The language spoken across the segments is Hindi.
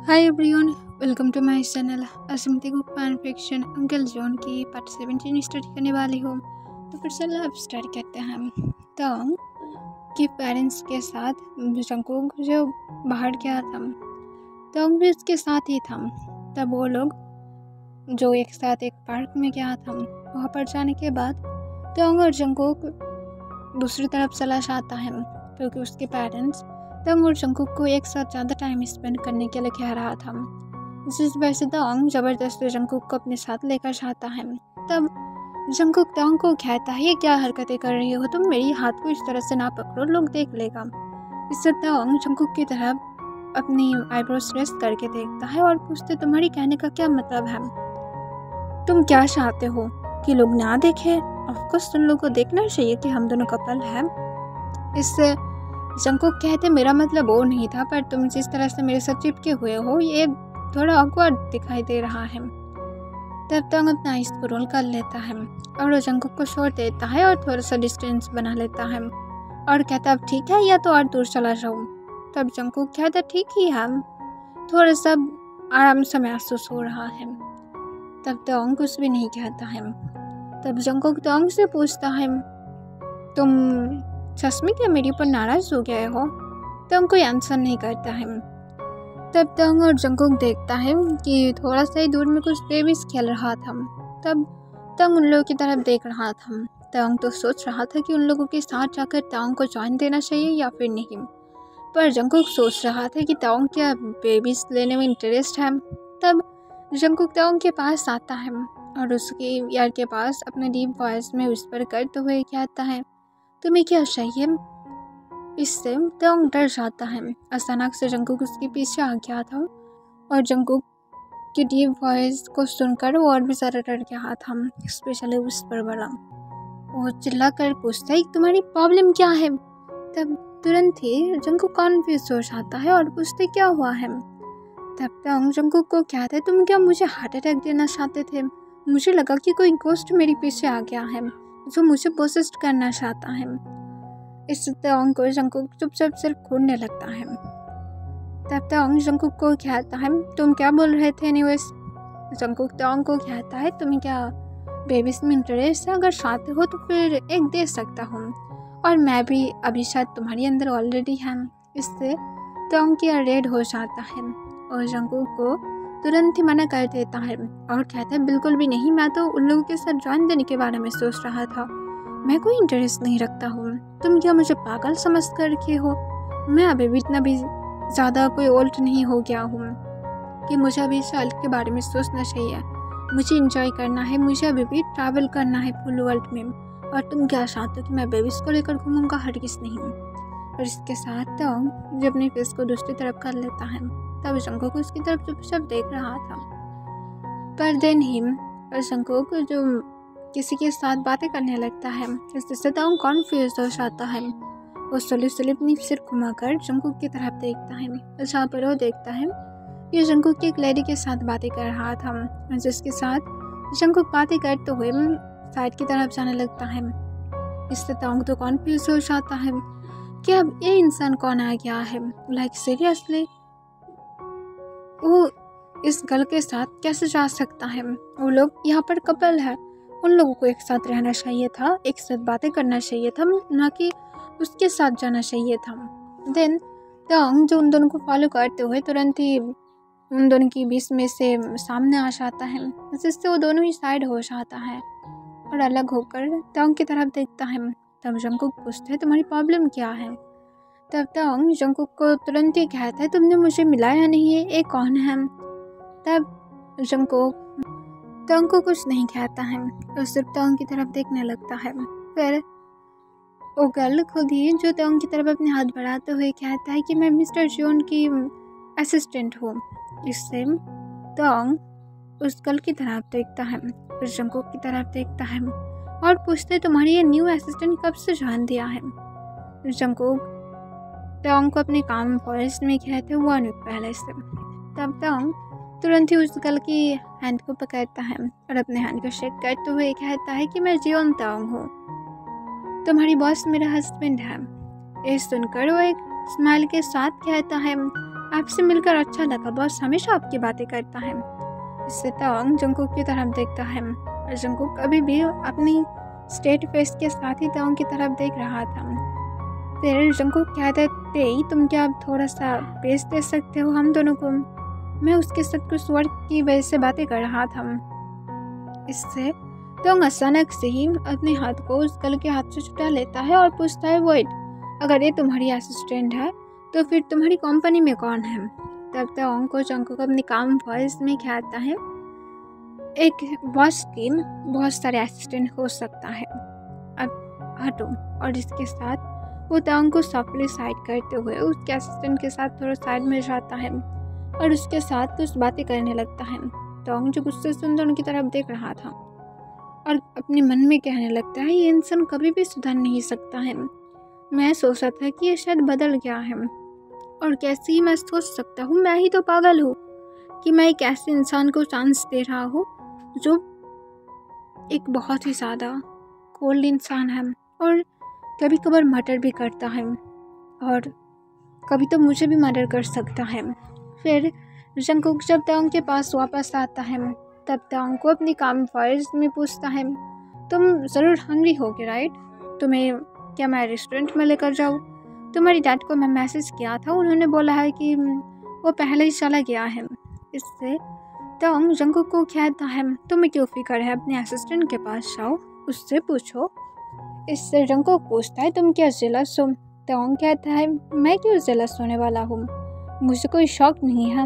Hi everyone, welcome to my channel असमिति गुक फैन फिक्शन अंकल जॉन की पार्ट 17 स्टार्ट करने वाली हूँ। तो फिर चलो अब स्टार्ट करते हैं हम। तोंग के पेरेंट्स के साथ जंगकुक जो बाहर गया था, तोंग भी उसके साथ ही था। तब वो लोग जो एक साथ एक पार्क में गया था, वहाँ पर जाने के बाद तोंग और जंगकुक दूसरी तरफ चला जाता है क्योंकि उसके पेरेंट्स तोंग और जंगकुक को एक साथ ज़्यादा टाइम स्पेंड करने के लिए कह रहा था, जिस वजह से तोंग ज़बरदस्ती जंगकुक को अपने साथ लेकर जाता है। तब जंगकुक तोंग को कहता है, ये क्या हरकतें कर रही हो तुम, मेरी हाथ को इस तरह से ना पकड़ो, लोग देख लेगा। इससे तोंग जंगकुक की तरफ अपनी आईब्रोज रेस्ट करके देखता है और पूछते, तुम्हारी कहने का क्या मतलब है, तुम क्या चाहते हो कि लोग ना देखें? ऑफकोर्स तुम लोग को देखना चाहिए कि हम दोनों कपल हैं। इससे जंगकुक कहते, मेरा मतलब वो नहीं था, पर तुम जिस तरह से मेरे साथ चिपके हुए हो ये थोड़ा ऑकवर्ड दिखाई दे रहा है। तब तोंग अपना आइस को रोल कर लेता है और वो जंगकुक को छोड़ देता है और थोड़ा सा डिस्टेंस बना लेता है और कहता, अब ठीक है या तो और दूर चला जाऊँ। तब जंगकुक कहता, ठीक ही है, थोड़ा सा आराम से महसूस हो रहा है। तब तोंग कुछ भी नहीं कहता है। तब जंगकुक तोंग से पूछता है, तुम सच में क्या मेरे ऊपर नाराज हो गए हो? तोंग कोई आंसर नहीं करता है। तब तोंग और जंगकुक देखता है कि थोड़ा सा ही दूर में कुछ बेबीज खेल रहा था। तब तोंग उन लोगों की तरफ देख रहा था। तोंग तो सोच रहा था कि उन लोगों के साथ जाकर तोंग को ज्वाइन देना चाहिए या फिर नहीं, पर जंगकुक सोच रहा था कि तोंग क्या बेबीज लेने में इंटरेस्ट है। तब जंगकुक तोंग के पास आता है और उसके यार के पास अपने डीप वॉइस में विस्पर करते हुए कहता है, तुम्हें क्या चाहिए? इससे तोंग डर जाता है। अचानक से जंगकुक उसके पीछे आ गया था और जंगकुक की डीप वॉइस को सुनकर वो और भी ज़्यादा डर गया था, स्पेशली विस्पर वाला। वो चिल्ला कर पूछता है, तुम्हारी प्रॉब्लम क्या है? तब तुरंत ही जंगकुक कॉन्फ्यूज हो जाता है और पूछते, क्या हुआ है? तब तोंग जंगकुक को कहता है, तुम क्या मुझे हार्ट अटैक देना चाहते थे? मुझे लगा कि कोई गोस्ट मेरे पीछे आ गया है जो मुझे पोसेस करना चाहता है। इससे तोंग को जंगकुक चुपचाप सिर्फ घूरने लगता है। तब तोंग जंगकुक को कहता है, तुम क्या बोल रहे थे एनीवेज? जंगकुक तोंग को कहता है, तुम्हें क्या बेबीज में इंटरेस्ट है? अगर चाहते हो तो फिर एक दे सकता हूँ, और मैं भी अभी शायद तुम्हारे अंदर ऑलरेडी है। इससे तोंग की रेड हो जाता है और जंगकुक को तुरंत ही मना कर देता है और कहता है, बिल्कुल भी नहीं, मैं तो उन लोगों के साथ ज्वाइन देने के बारे में सोच रहा था, मैं कोई इंटरेस्ट नहीं रखता हूँ। तुम क्या मुझे पागल समझ कर रखे हो? मैं अभी भी इतना भी ज़्यादा कोई ओल्ड नहीं हो गया हूँ कि मुझे अभी साल के बारे में सोचना चाहिए। मुझे इंजॉय करना है, मुझे अभी भी ट्रैवल करना है फुल वर्ल्ड में, और तुम क्या चाहते हो कि मैं बेबीज को लेकर घूमूंगा? हरगिज़ नहीं। और इसके साथ तो जब अपने फेस को दूसरी तरफ कर लेता है, तब जंगकुक उसकी तरफ चुपचाप देख रहा था। पर देन ही जंगकुक जो किसी के साथ बातें करने लगता है, जिससे तोंग कॉन्फ्यूज हो जाता है। वो स्लो अपनी सिर घुमाकर जंगकुक की तरफ देखता है, जहाँ पर वो देखता है कि जंगकुक की एक लेडी के साथ बातें कर रहा था, जिसके साथ जंगकुक बातें करते हुए साइड की तरफ जाने लगता है। इससे तोंग तो कॉन्फ्यूज हो जाता है कि अब ये इंसान कौन आ गया है। लाइक सीरियसली, वो इस गर्ल के साथ कैसे जा सकता है? वो लोग यहाँ पर कपल है, उन लोगों को एक साथ रहना चाहिए था, एक साथ बातें करना चाहिए था, ना कि उसके साथ जाना चाहिए था। देन तोंग जो उन दोनों को फॉलो करते हुए तुरंत ही उन दोनों की बीच में से सामने आ जाता है, जिससे वो दोनों ही साइड हो जाता है और अलग होकर तोंग की तरफ देखता है। तब जंगकुक पूछता है, तुम्हारी प्रॉब्लम क्या है? तब तोंग जंगकुक को तुरंत ही कहता है, तुमने मुझे मिलाया नहीं है, ये कौन है? तब जंगकुक तोंग को कुछ नहीं कहता है, वो सिर्फ तोंग की तरफ देखने लगता है। फिर वो गर्ल खुद ही जो तोंग की तरफ अपने हाथ बढ़ाते हुए कहता है कि मैं मिस्टर जॉन की असिस्टेंट हूँ। इससे तोंग उस गर्ल की तरफ देखता है, फिर जंगकुक की तरफ देखता है और पूछते, तुम्हारी ये न्यू असिस्टेंट कब से ज्वाइन दिया है? जंगकुक तोंग को अपने काम वॉइस में कहते 1 वीक पहले से। तब तोंग तुरंत ही उस गर्ल की हैंड को पकड़ता है और अपने हैंड को शेक करते हुए कहता है कि मैं जियोन तोंग हूँ, तुम्हारी बॉस मेरा हस्बैंड है। ये सुनकर वो एक स्माइल के साथ कहता है, आपसे मिलकर अच्छा लगा, बॉस हमेशा आपकी बातें करता है। इससे तवांग जंगकुक की तरफ देखता है और जंगकुक अभी भी अपनी स्ट्रेट फेस के साथ ही तवांग की तरफ देख रहा था। फिर जंगकुक कहता है, तेई तुम क्या अब थोड़ा सा पेस दे सकते हो हम दोनों को? मैं उसके साथ कुछ वर्क की वजह से बातें कर रहा था। इससे तवांग अचानक से ही अपने हाथ को उस गर्ल के हाथ से छुटा लेता है और पूछता है, वेट, अगर ये तुम्हारी असिस्टेंट है तो फिर तुम्हारी कंपनी में कौन है? तब तवांग को जंगकुक अपनी काम वॉइस में कहता है, एक बॉस की बहुत सारे असिस्टेंट हो सकता है, अब हटो। और इसके साथ वो तवांग को सॉफ्टली साइड करते हुए उसके असिस्टेंट के साथ थोड़ा साइड में जाता है और उसके साथ कुछ बातें करने लगता है। तवांग जो गुस्से से उन दोनों की तरफ देख रहा था और अपने मन में कहने लगता है, ये इंसान कभी भी सुधर नहीं सकता है। मैं सोचा था कि ये शायद बदल गया है, और कैसे ही मैं सोच सकता हूँ, मैं ही तो पागल हूँ कि मैं एक ऐसे इंसान को चांस दे रहा हूँ जो एक बहुत ही ज़्यादा कोल्ड इंसान है और कभी कभार मर्डर भी करता है और कभी तो मुझे भी मर्डर कर सकता है। फिर जंगकुक जब तवांग के पास वापस आता है तब तवांग को अपनी काम वॉइस में पूछता है, तुम ज़रूर हंग्री होगे राइट? तुम्हें क्या मैं रेस्टोरेंट में लेकर जाऊँ? तुम्हारी डैड को मैं मैसेज किया था, उन्होंने बोला है कि वो पहले ही चला गया है। इससे तवांग जंगकुक को कहता है, तुम्हें क्यों फिक्र है, अपने असिस्टेंट के पास जाओ, उससे पूछो। इससे जंगकुक पूछता है, तुम क्या जेलस हो? तवांग कहता है, मैं क्यों जेलस होने वाला हूँ, मुझे कोई शौक नहीं है।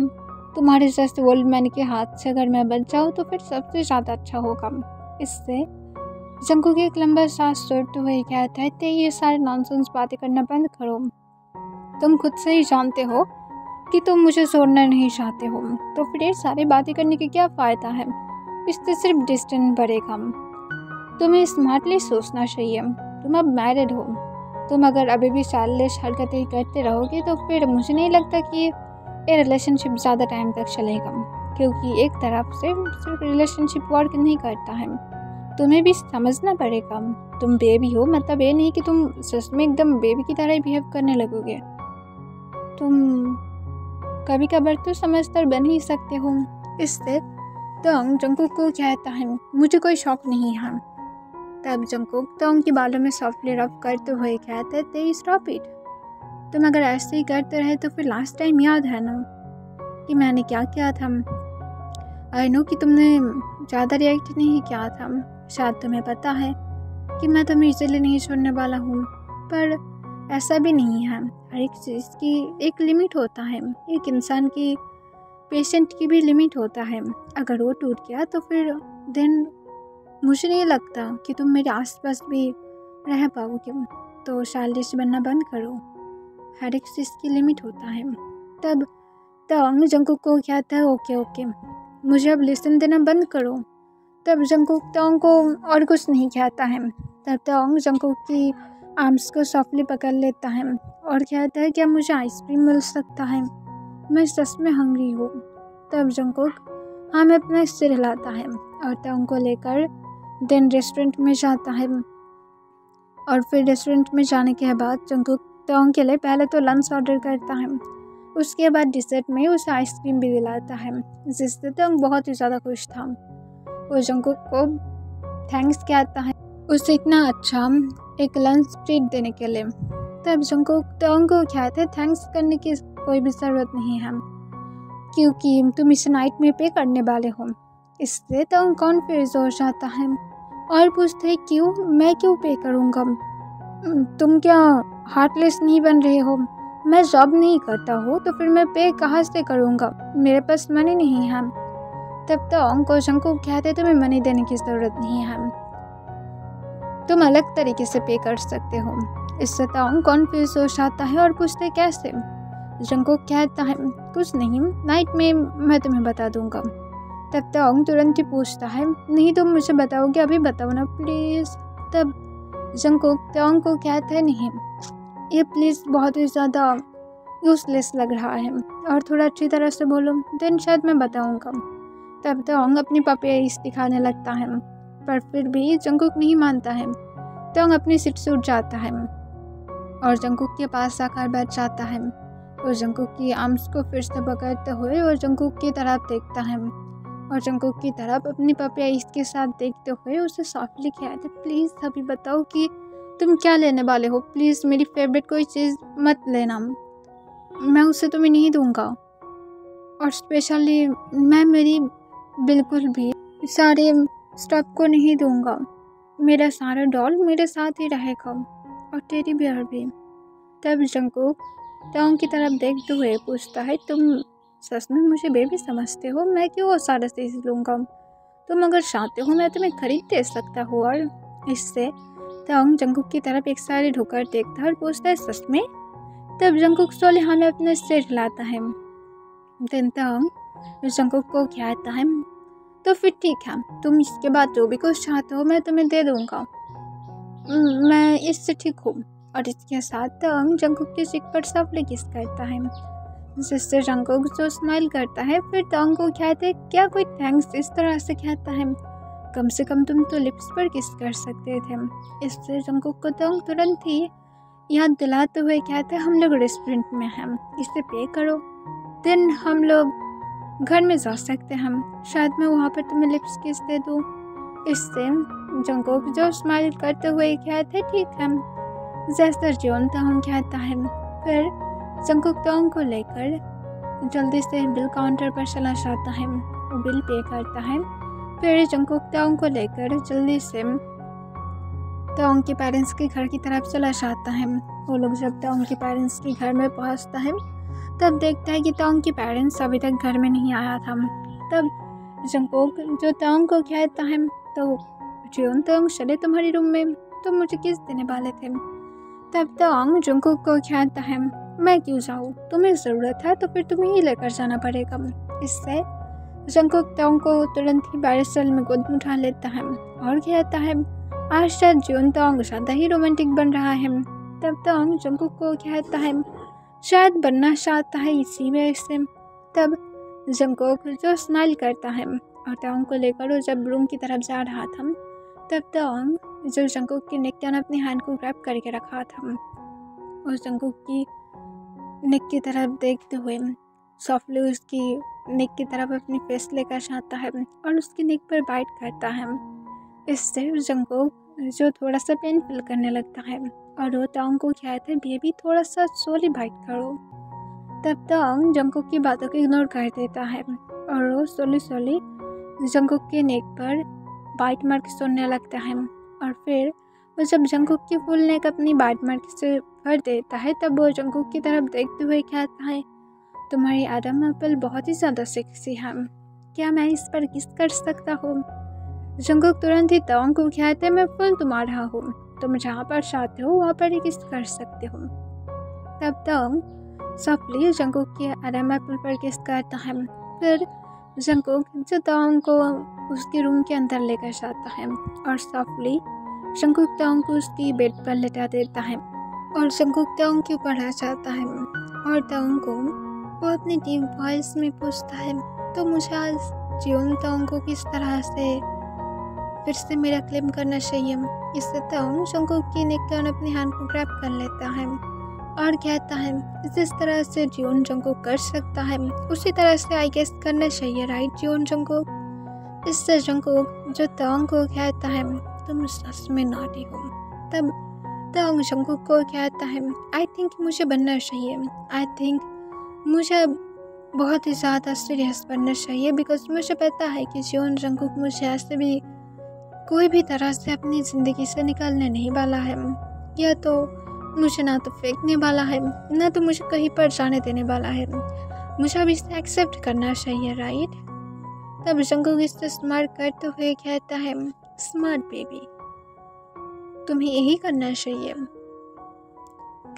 तुम्हारे जैसे ओल्ड मैन के हाथ से अगर मैं बच जाऊँ तो फिर सबसे ज़्यादा अच्छा होगा। इससे जंगकुक एक लंबा सांस छोड़ते हुए कहता है, ते ये सारे नॉनसेंस बातें करना बंद करो। तुम खुद से ही जानते हो कि तुम मुझे छोड़ना नहीं चाहते हो, तो फिर ये सारी बातें करने का क्या फ़ायदा है? इससे सिर्फ डिस्टेंस बढ़ेगा। तुम्हें स्मार्टली सोचना चाहिए। तुम अब मैरिड हो, तुम अगर अभी भी चाइल्डिश हरकतें करते रहोगे तो फिर मुझे नहीं लगता कि ये रिलेशनशिप ज़्यादा टाइम तक चलेगा, क्योंकि एक तरफ से सिर्फ रिलेशनशिप वर्क नहीं करता है, तुम्हें भी समझना पड़ेगा। तुम बेबी हो, मतलब ये नहीं कि तुम सच में एकदम बेबी की तरह बिहेव करने लगोगे। तुम कभी कभार तो समझदार बन ही सकते हो। इससे तवांग जंगकुक को कहता है, मुझे कोई शौक नहीं है। तब जंगकुक तवांग के बालों में सॉफ्टली रब करते हुए कहता है, ते स्टॉप इट। तुम अगर ऐसे ही करते रहे तो फिर लास्ट टाइम याद है ना कि मैंने क्या किया था? आई नो कि तुमने ज़्यादा रिएक्ट नहीं किया था, शायद तुम्हें पता है कि मैं तुम्हें इसीलिए नहीं छोड़ने वाला हूँ, पर ऐसा भी नहीं है। हर एक चीज़ की एक लिमिट होता है, एक इंसान की पेशेंट की भी लिमिट होता है। अगर वो टूट गया तो फिर देन मुझे नहीं लगता कि तुम मेरे आसपास भी रह पाओगे। तो चाइल्डिश बनना बंद करो, हर एक चीज़ की लिमिट होता है। तब तवांग जंगकुक को कहता है, ओके, मुझे अब लिसन देना बंद करो। तब जंगकुक तवांग को और कुछ नहीं कहता है। तब तवांग जंगकुक की आर्म्स को सॉफ्टली पकड़ लेता है और कहता है, क्या मुझे आइसक्रीम मिल सकता है? मैं सच में हंग्री हूँ। तब जंगकुक हाँ में अपना सिर हिलाता है और तवांग को लेकर देन रेस्टोरेंट में जाता है। और फिर रेस्टोरेंट में जाने के बाद जंगकुक तवांग के लिए पहले तो लंच ऑर्डर करता है, उसके बाद डिज़र्ट में उसे आइसक्रीम भी दिलाता है, जिससे तवांग बहुत ही ज़्यादा खुश था। वो जंगकुक को थैंक्स कहता है उसे इतना अच्छा एक लंच ट्रीट देने के लिए। तब जंगकुक तवांग को कहते हैं, थैंक्स करने की कोई भी ज़रूरत नहीं है, क्योंकि तुम इसे नाइट में पे करने वाले हो। इससे तवांग कॉन्फ्यूज हो जाता है और पूछते हैं, क्यों, मैं क्यों पे करूँगा? तुम क्या हार्टलेस नहीं बन रहे हो? मैं जॉब नहीं करता हूँ तो फिर मैं पे कहाँ से करूँगा, मेरे पास मनी नहीं है। तब तवांग को जंगकुक कहते, तुम्हें मनी देने की ज़रूरत नहीं है, तुम अलग तरीके से पे कर सकते हो। इससे तवांग कॉन्फ्यूज हो जाता है और पूछते कैसे? जंगकुक कहता है, कुछ नहीं, नाइट में मैं तुम्हें बता दूंगा। तब तवांग तुरंत ही पूछता है, नहीं तुम मुझे बताओगे, अभी बताओ ना प्लीज़। तब जंगकुक तवांग को कहता है, नहीं, ये प्लीज़ बहुत ही ज़्यादा यूजलेस लग रहा है और थोड़ा अच्छी तरह से बोलो, देन शायद मैं बताऊंगा। तब तवांग अपनी पपीज दिखाने लगता है, पर फिर भी जंगकुक नहीं मानता है। तवांग अपनी सीट से उठ जाता है और जंगकुक के पास आकर बैठ जाता है। वो जंकुक की आर्म्स को फिर से पकड़ते हुए और जंकुक की तरफ देखता है और जंकुक की तरफ अपनी पपी आइस के साथ देखते हुए उसे सॉफ्टली कहते, प्लीज़ अभी बताओ कि तुम क्या लेने वाले हो। प्लीज़ मेरी फेवरेट कोई चीज़ मत लेना, मैं उसे तुम्हें नहीं दूंगा। और स्पेशली मैं मेरी बिल्कुल भी सारे स्टफ को नहीं दूंगा। मेरा सारा डॉल मेरे साथ ही रहेगा और टेडी बियर भी। तब जंकुक टोंग की तरफ देखते हुए पूछता है, तुम सच में मुझे बेबी समझते हो? मैं क्यों वो सारा चीज़ लूँगा? तुम अगर चाहते हो मैं तुम्हें खरीद दे सकता हूँ। और इससे टोंग जंकुक की तरफ एक सारे ढुकर देखता है और पूछता है, सच में? तब जंकुक सोले हमें अपने सिर हिलाता है। देन टोंग जंकुक को कहता है, तो फिर ठीक है, तुम इसके बाद जो भी कुछ चाहते हो मैं तुम्हें दे दूँगा, मैं इससे ठीक हूँ। और इसके साथ टोंग जंकुक के चिक पर सॉफ्टली किस करता है, जिससे जंकुक जो स्माइल करता है। फिर टोंग को कहते हैं, क्या कोई थैंक्स इस तरह से कहता है? कम से कम तुम तो लिप्स पर किस कर सकते थे। इससे जंकुक को टोंग तुरंत ही याद दिलाते हुए कहते हैं, हम लोग रेस्टोरेंट में हैं, इसे पे करो, देन हम लोग घर में जा सकते हैं, शायद मैं वहाँ पर तुम्हें लिप्स किस दे दूँ। इससे जंकुक जो स्माइल करते हुए कहते हैं, ठीक है, जैसा जियोन टोंग कहता है। फिर जंकुक टोंग को लेकर जल्दी से बिल काउंटर पर चला जाता है, वो बिल पे करता है। फिर जंकुक टोंग को लेकर जल्दी से टोंग के पेरेंट्स के घर की तरफ चला जाता है। वो लोग जब टोंग के पेरेंट्स के घर में पहुंचता है तब देखता है कि टोंग के पेरेंट्स अभी तक घर में नहीं आया था। तब जंकुक जो टोंग को कहता है, तो जियोन टोंग चले तुम्हारे रूम में, तुम मुझे किस देने वाले थे। तब टोंग जंकुक को कहता है, मैं क्यों जाऊँ, तुम्हें ज़रूरत है तो फिर तुम्हें ही लेकर जाना पड़ेगा। इससे जंकुक टोंग को तुरंत ही बैरिस्टल में गोद में उठा लेता है और कहता है, आज शायद जियोन टोंग ज़्यादा ही रोमांटिक बन रहा है। तब टोंग जंकुक को कहता है, शायद बनना चाहता है इसी वजह से। तब जंकुक जो स्माइल करता है और टोंग को लेकर वो जब रूम की तरफ जा रहा था, तब टोंग जो जंकुक की नेक पर अपनी हैंड को ग्रैब करके रखा था और जंकुक की नेक की तरफ देखते हुए सॉफ्टली उसकी नेक की तरफ अपनी फेस लेकर जाता है और उसकी नेक पर बाइट करता है। इससे जंकुक जो थोड़ा सा पेन फील करने लगता है और वो टोंग को कहता है, बेबी थोड़ा सा सोली बाइट करो। तब टोंग जंकुक की बातों को इग्नोर कर देता है और वो सोली जंकुक के नेक पर बाइट मार्क सुनने लगता है। और फिर वो जब जंकुक की फुल नेक अपनी बाइट मार्क से भर देता है तब वो जंकुक की तरफ देखते हुए कहता है, तुम्हारी एडम एप्पल बहुत ही ज़्यादा सेक्सी है, क्या मैं इस पर किस कर सकता हूँ। जंकुक तुरंत ही टोंग को कहते हैं, मैं फुल तुम्हारा हूँ, तुम जहाँ पर चाहते हो वहाँ पर ही किस कर सकते हो। तब टोंग सॉफ्टली जंकुक के एडम एप्पल पर किस करता है। फिर जंकुक जो टोंग को उसके रूम के अंदर लेकर जाता है और सॉफ्टली जंकुक टोंग को उसकी बेड पर लेटा देता है और जंकुक टोंग के ऊपर आ जाता है और टोंग को वो अपनी डीप वॉइस में पूछता है, तो मुझे आज जियोन टोंग को किस तरह से फिर से मेरा क्लेम करना चाहिए। इससे टोंग जंकुक की नेक पर अपनी हैंड को ग्रैब कर लेता है और कहता है, जिस तरह से जियोन जंकुक कर सकता है उसी तरह से आई गेस करना चाहिए, राइट जियोन जंकुक। इससे जंकुक जो टोंग को कहता है, तुम सच में नॉटी हो। तब टोंग जंकुक को कहता है, आई थिंक मुझे बनना चाहिए, आई थिंक मुझे बहुत ही ज़्यादा सीरियस बनना चाहिए, बिकॉज मुझे पता है कि जियोन जंकुक मुझे ऐसे भी कोई भी तरह से अपनी ज़िंदगी से निकालने नहीं वाला है, या तो मुझे ना तो फेंकने वाला है ना तो मुझे कहीं पर जाने देने वाला है, मुझे अब इसे एक्सेप्ट करना चाहिए, राइट। तब जंकुक इससे स्मार्ट करते हुए कहता है, स्मार्ट बेबी, तुम्हें यही करना चाहिए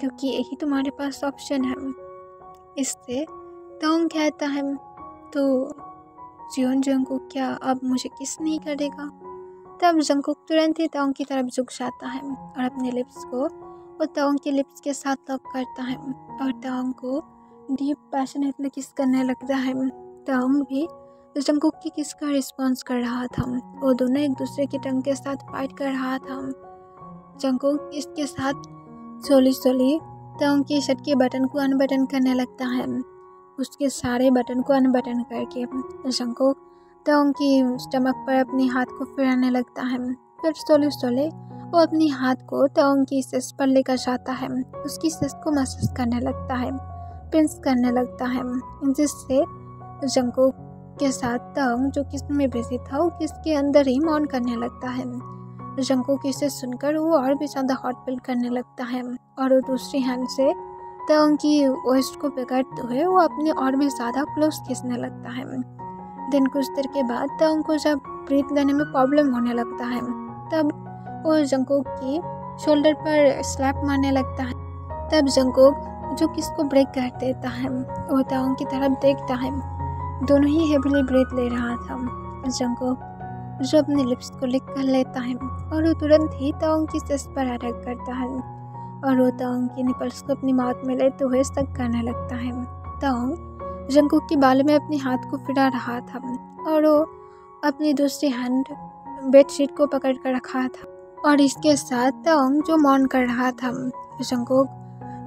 क्योंकि यही तुम्हारे पास ऑप्शन है। इससे टोंग कहता है, तो जियोन जंकुक क्या अब मुझे किस नहीं करेगा। तब जंकुक तुरंत ही टोंग की तरफ झुक जाता है और अपने लिप्स को वो टोंग के लिप्स के साथ लॉक करता है और टोंग को डीप पैशनेटली किस करने लगता है। टोंग भी जंकुक की किस का रिस्पॉन्स कर रहा था, वो दोनों एक दूसरे की टंग के साथ फाइट कर रहा था। जंकुक इसके साथ सोली तोंग की शर्ट के बटन को अनबटन करने लगता है। उसके सारे बटन को अनबटन करके जंगकुक तोंग की स्टमक पर अपने हाथ को फिराने लगता है। फिर सोले वो अपने हाथ को तोंग की सिस्ट पर लेकर जाता है। उसकी सिस्ट को मसाज करने लगता है, पिंस करने लगता है, जिससे जंगकुक के साथ तोंग जो किस में बिजी था वो किसके अंदर ही मौन करने लगता है। जंगकुक इसे सुनकर वो और भी ज़्यादा हॉट फील करने लगता है और वो दूसरी हैंड से तोंग की वेस्ट को पकड़ते हुए वो अपने और भी ज़्यादा क्लोज खींचने लगता है। दिन कुछ देर के बाद तोंग को जब ब्रीथ लेने में प्रॉब्लम होने लगता है तब वो जंगकुक की शोल्डर पर स्लैप मारने लगता है। तब जंगकुक जो किसको ब्रेक कर देता है वो तोंग की तरफ देखता है। दोनों ही हेवीली ब्रीथ ले रहा था। जंगकुक जो अपने लिप्स को लिक कर लेता है और वो तुरंत ही तोंग की चेस्ट पर अटैक करता है और वो तोंग की निपल्स को अपनी माउथ में लेते हुए सक करने लगता है। तोंग जंगकुक के बाल में अपने हाथ को फिरा रहा था और वो अपनी दूसरी हैंड बेडशीट को पकड़ कर रखा था और इसके साथ तोंग जो मौन कर रहा था। जंगकुक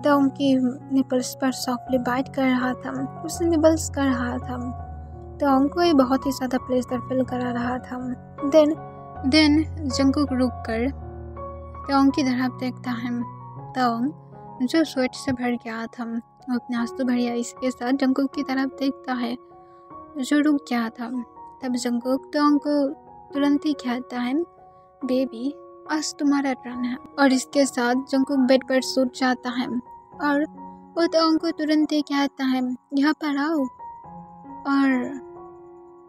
तोंग की निपल्स पर सॉफ्टली बाइट कर रहा था, उसे निबल्स कर रहा था। तोंग को ये बहुत ही ज़्यादा प्लेजर फील करा रहा था। देन जंगकुक रुक कर तोंग की तरफ देखता है। तोंग जो स्वेट से भर गया था वो अपने आंसू भरी आइस के साथ जंगकुक की तरफ देखता है जो रुक गया था। तब जंगकुक तोंग को तुरंत ही कहता है, बेबी आज तुम्हारा टर्न है। और इसके साथ जंगकुक बेड पर सूट जाता है और वो तोंग को तुरंत ही कहता है, यहाँ पर आओ और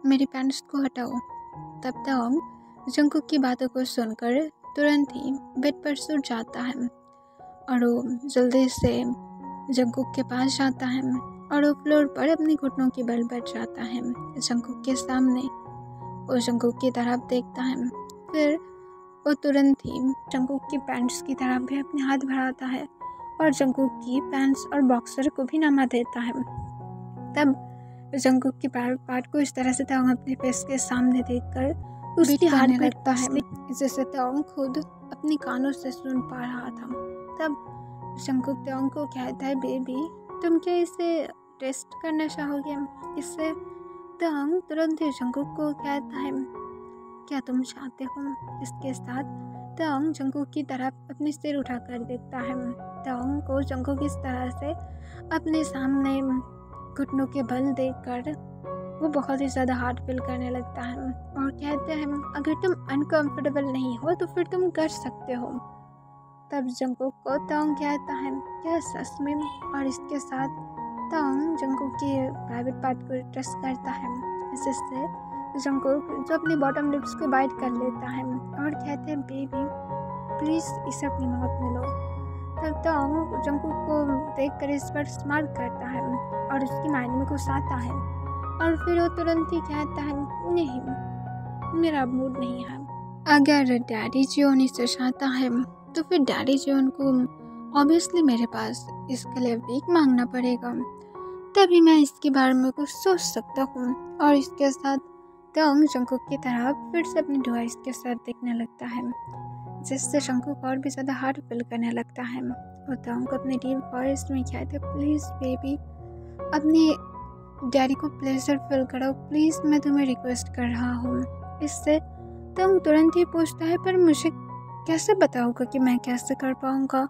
मेरी पैंट्स को हटाओ। तब तोंग जंगकुक की बातों को सुनकर तुरंत ही बेड पर सूट जाता है और वो जल्दी से जंगकुक के पास जाता है और वो फ्लोर पर अपनी घुटनों की बल बैठ जाता है जंगकुक के सामने। वो जंगकुक की तरफ देखता है, फिर वो तुरंत ही जंगकुक की पैंट्स की तरफ भी अपने हाथ बढ़ाता है और जंगकुक की पैंट्स और बॉक्सर को भी नमा देता है। तब जंगकुक की प्राइवेट पार्ट को इस तरह से तोंग अपने फेस के सामने देखकर उसकी हाथ लगता है, जिसे तोंग खुद अपने कानों से सुन पा रहा था। तब जंगकुक तोंग को कहता है, बेबी तुम क्या इसे टेस्ट करना चाहोगे? इससे तोंग तुरंत ही जंगकुक को कहता है, क्या तुम चाहते हो? इसके साथ तोंग जंगकुक की तरफ अपनी सिर उठाकर देखता है। तोंग को जंगकुक इस तरह से अपने सामने घुटनों के बल देखकर वो बहुत ही ज़्यादा हार्ड फील करने लगता है और कहते हैं, अगर तुम अनकंफर्टेबल नहीं हो तो फिर तुम कर सकते हो। तब जंगकुक को तोंग कहता है, क्या सच में? और इसके साथ तोंग जंगकुक की प्राइवेट पार्ट को टच करता है, जिससे जंगकुक जो अपनी बॉटम लिप्स को बाइट कर लेता है और कहते हैं, बेबी प्लीज़ इसे अपनी माउथ में लो। तब तोंग जंगकुक को देखकर इस पर स्माइल करता है और उसकी माइंड में कुछ आता है और फिर वो तुरंत ही कहता है, नहीं मेरा मूड नहीं है। अगर डैडी जियोन इसे चाहता है तो फिर डैडी जियोन को ऑब्वियसली मेरे पास इसके लिए वीक मांगना पड़ेगा, तभी मैं इसके बारे में कुछ सोच सकता हूँ। और इसके साथ तोंग जंगकुक की तरफ फिर से अपने डिवाइस के साथ देखने लगता है, जिससे जंगकुक और भी ज़्यादा हार्ड फील करने लगता है। और तोंग को अपने डीप वॉइस में कहते, प्लीज़ बेबी अपने डैडी को प्लेजर फील कराओ, प्लीज़ मैं तुम्हें रिक्वेस्ट कर रहा हूँ। इससे तोंग तुरंत ही पूछता है, पर मुझे कैसे बताओगे कि मैं कैसे कर पाऊँगा?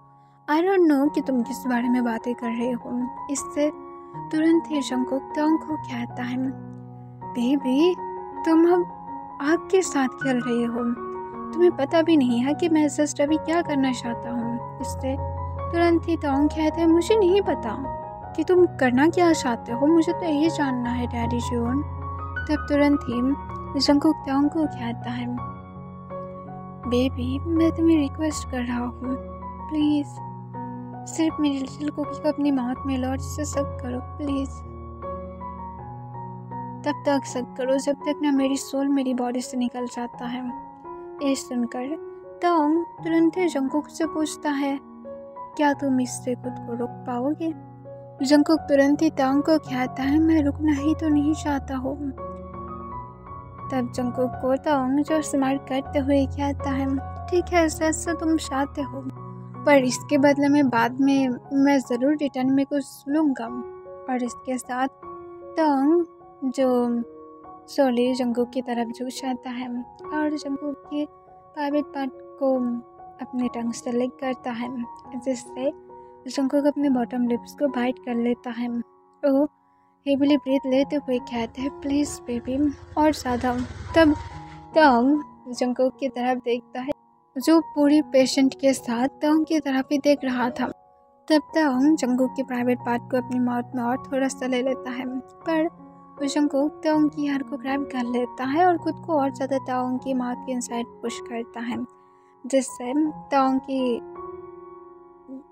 आई डोंट नो कि तुम किस बारे में बातें कर रहे हो। इससे तुरंत ही जंगकुक तोंग को कहता है, बेबी तुम अब आग के साथ खेल रही हो, तुम्हें पता भी नहीं है कि मैं जस्ट अभी क्या करना चाहता हूँ। इससे तुरंत ही तोंग कहते हैं, मुझे नहीं पता कि तुम करना क्या चाहते हो, मुझे तो ये जानना है डैडी जियोन। तब तुरंत ही जंगकुक तोंग को कहता है, बेबी मैं तुम्हें रिक्वेस्ट कर रहा हूँ, प्लीज़ सिर्फ मेरी लिटिल कुकी को अपनी माउथ में लो और जिसे सक करो प्लीज़। तब तक सक करो जब तक ना मेरी सोल मेरी बॉडी से निकल जाता है। ये सुनकर तोंग तुरंत ही जंगकुक से पूछता है, क्या तुम इससे खुद को रोक पाओगे? जंगकुक तुरंत ही तोंग को कहता है, मैं रुकना ही तो नहीं चाहता हूँ। तब जंगकुक को तोंग जो स्माइल करते हुए कहता है, ठीक है ऐसा तुम चाहते हो। पर इसके बदले में बाद में मैं ज़रूर रिटर्न में कुछ लूँगा। और इसके साथ टोंग जो सोली जंगकुक की तरफ झुक जाता है और जंगकुक की प्राइवेट पार्ट को अपने टंग से लिक करता है, जिससे जंगकुक अपने बॉटम लिप्स को बाइट कर लेता है। वो हेवीली ब्रीथ लेते हुए कहते हैं, प्लीज़ बेबी, और ज़्यादा। तब टोंग जंगकुक की तरफ देखता है, जो पूरी पेशेंट के साथ टोंग की तरफ ही देख रहा था। तब टोंग जंगकुक की प्राइवेट पार्ट को अपनी माउथ में और थोड़ा सा ले लेता है, पर जंगकुक टोंग की हेयर को ग्रैब कर लेता है और खुद को और ज़्यादा टोंग की माउथ के इनसाइड पुश करता है, जिससे टोंग की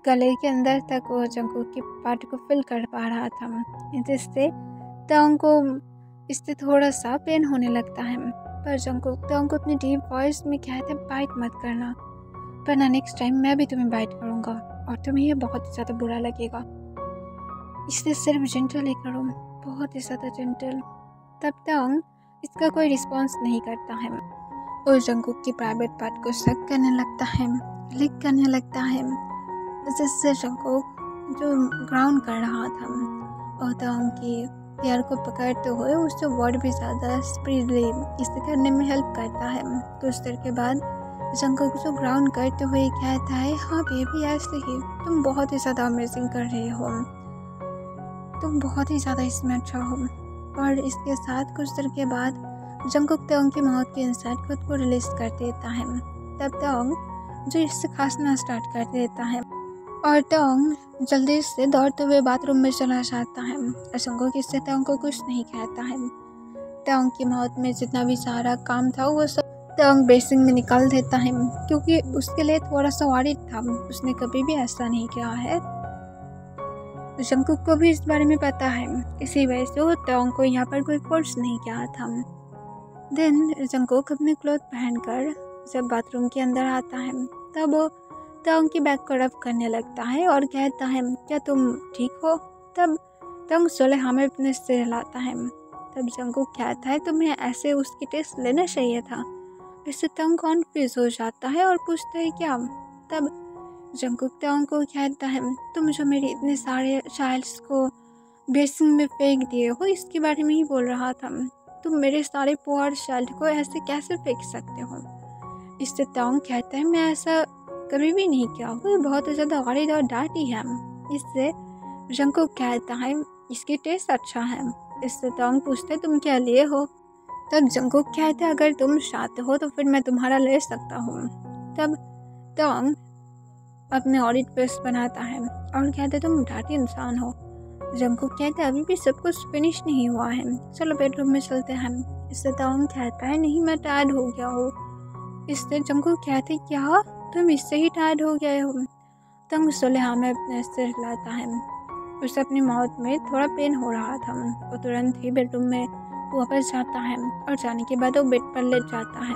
गले के अंदर तक वो जंगकुक की पार्ट को फिल कर पा रहा था, जिससे टोंग को इससे थोड़ा सा पेन होने लगता है। पर जंगकुक टोंग को अपनी डीप वॉइस में कहते हैं, बाइट मत करना, वरना नेक्स्ट टाइम मैं भी तुम्हें बाइट करूँगा और तुम्हें ये बहुत ही ज़्यादा बुरा लगेगा, इसलिए सिर्फ जेंटल ही करो, बहुत ही ज़्यादा जेंटल। तब टोंग इसका कोई रिस्पॉन्स नहीं करता है और जंगकुक की प्राइवेट पार्ट को सक करने लगता है, लिक करने लगता है, जिससे जंगकुक जो ग्राउंड कर रहा था और टोंग की हेयर को पकड़ते हुए उससे वर्ड भी ज़्यादा स्पीडली इसे करने में हेल्प करता है। कुछ देर के बाद जंगकुक जो ग्राउंड करते हुए कहता है, हाँ बेबी, ऐसे ही तुम बहुत ही ज़्यादा अमेजिंग कर रही हो, तुम बहुत ही ज़्यादा इसमें अच्छा हो। और इसके साथ कुछ देर के बाद जंगकुक टोंग की माउथ के इनसाइड खुद को रिलीज कर देता है। तब टोंग जो इससे खांसना स्टार्ट कर देता है और टोंग जल्दी से दौड़ते हुए बाथरूम में चला जाता है और जंगकुक इससे टोंग को कुछ नहीं कहता है। टोंग की माउथ में जितना भी सारा काम था वो सब टोंग बेसिन में निकाल देता है, क्योंकि उसके लिए थोड़ा सा वारिड था, उसने कभी भी ऐसा नहीं किया है। जंगकुक को भी इस बारे में पता है, इसी वजह से वो टोंग को यहाँ पर कोई फोर्स नहीं किया था। देन जंगकुक अपने क्लॉथ पहनकर जब बाथरूम के अंदर आता है, तब वो टोंग की बैक को रब करने लगता है और कहता है, क्या तुम ठीक हो? तब टोंग सोलेहा में अपने सिर हिलाता है। तब जंगकुक कहता है, तुम्हें ऐसे उसकी टेस्ट लेना चाहिए था। इससे टोंग कॉन्फ्यूज हो जाता है और पूछता है, क्या? तब जंगकुक टोंग को कहता है, तुम जो मेरे इतने सारे चाइल्ड्स को बेसिन में फेंक दिए हो, इसके बारे में ही बोल रहा था। तुम मेरे सारे पुअर चाइल्ड को ऐसे कैसे फेंक सकते हो? इससे टोंग कहता है, मैं ऐसा कभी भी नहीं किया, वो बहुत ज़्यादा गरीब और डांटी है। इससे जंगकुक कहता है, इसकी टेस्ट अच्छा है। इससे टोंग पूछते, तुम क्या लिए हो? तब जंगकुक कहता है, अगर तुम चाहते हो तो फिर मैं तुम्हारा ले सकता हूँ। तब टोंग अपने ऑडिट फेस बनाता है और कहता है, तुम डांटी इंसान हो। जंगकुक कहता है, अभी भी सब कुछ फिनिश नहीं हुआ है, चलो बेडरूम में चलते हैं। इससे टोंग कहता है, नहीं, मैं टायर्ड हो गया हूँ। इससे जंगकुक कहते हैं, क्या तुम इससे ही टायर्ड हो गए हो? टोंग सोलेहा में अपने सिर हिलाता है, उसे अपनी माउथ में थोड़ा पेन हो रहा था। वो तुरंत ही बेडरूम में वापस जाता है और जाने के बाद वो बेड पर लेट जाता है।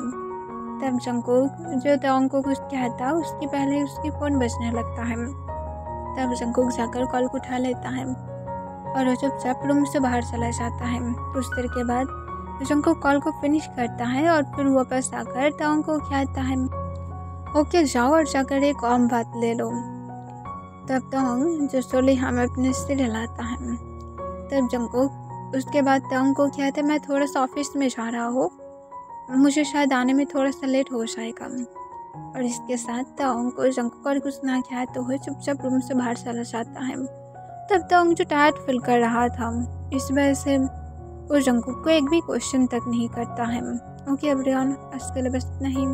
तब जंगकुक जो टोंग को कुछ कहता उसके पहले उसकी फ़ोन बजने लगता है। तब जंगकुक जाकर कॉल को उठा लेता है और वो चुपचाप रूम से बाहर चला जाता है। कुछ देर के बाद जंगकुक कॉल को फिनिश करता है और फिर वापस आकर टोंग को कहता है, ओके जाओ और जाकर एक आम बात ले लो। तब टोंग जो सोलेहा में अपने सिर हिलाता है। तब जंगकुक उसके बाद टोंग को कहता है, मैं थोड़ा सा ऑफिस में जा रहा हूँ, मुझे शायद आने में थोड़ा सा लेट हो जाएगा। और इसके साथ टोंग को जंगकुक और कुछ ना कहते हुए चुपचाप रूम से बाहर चला जाता है। तब टोंग जो टायर्ड फील कर रहा था, इस वजह से वो जंगकुक को एक भी क्वेश्चन तक नहीं करता है। ओके एवरीवन, आज के लिए बस इतना ही।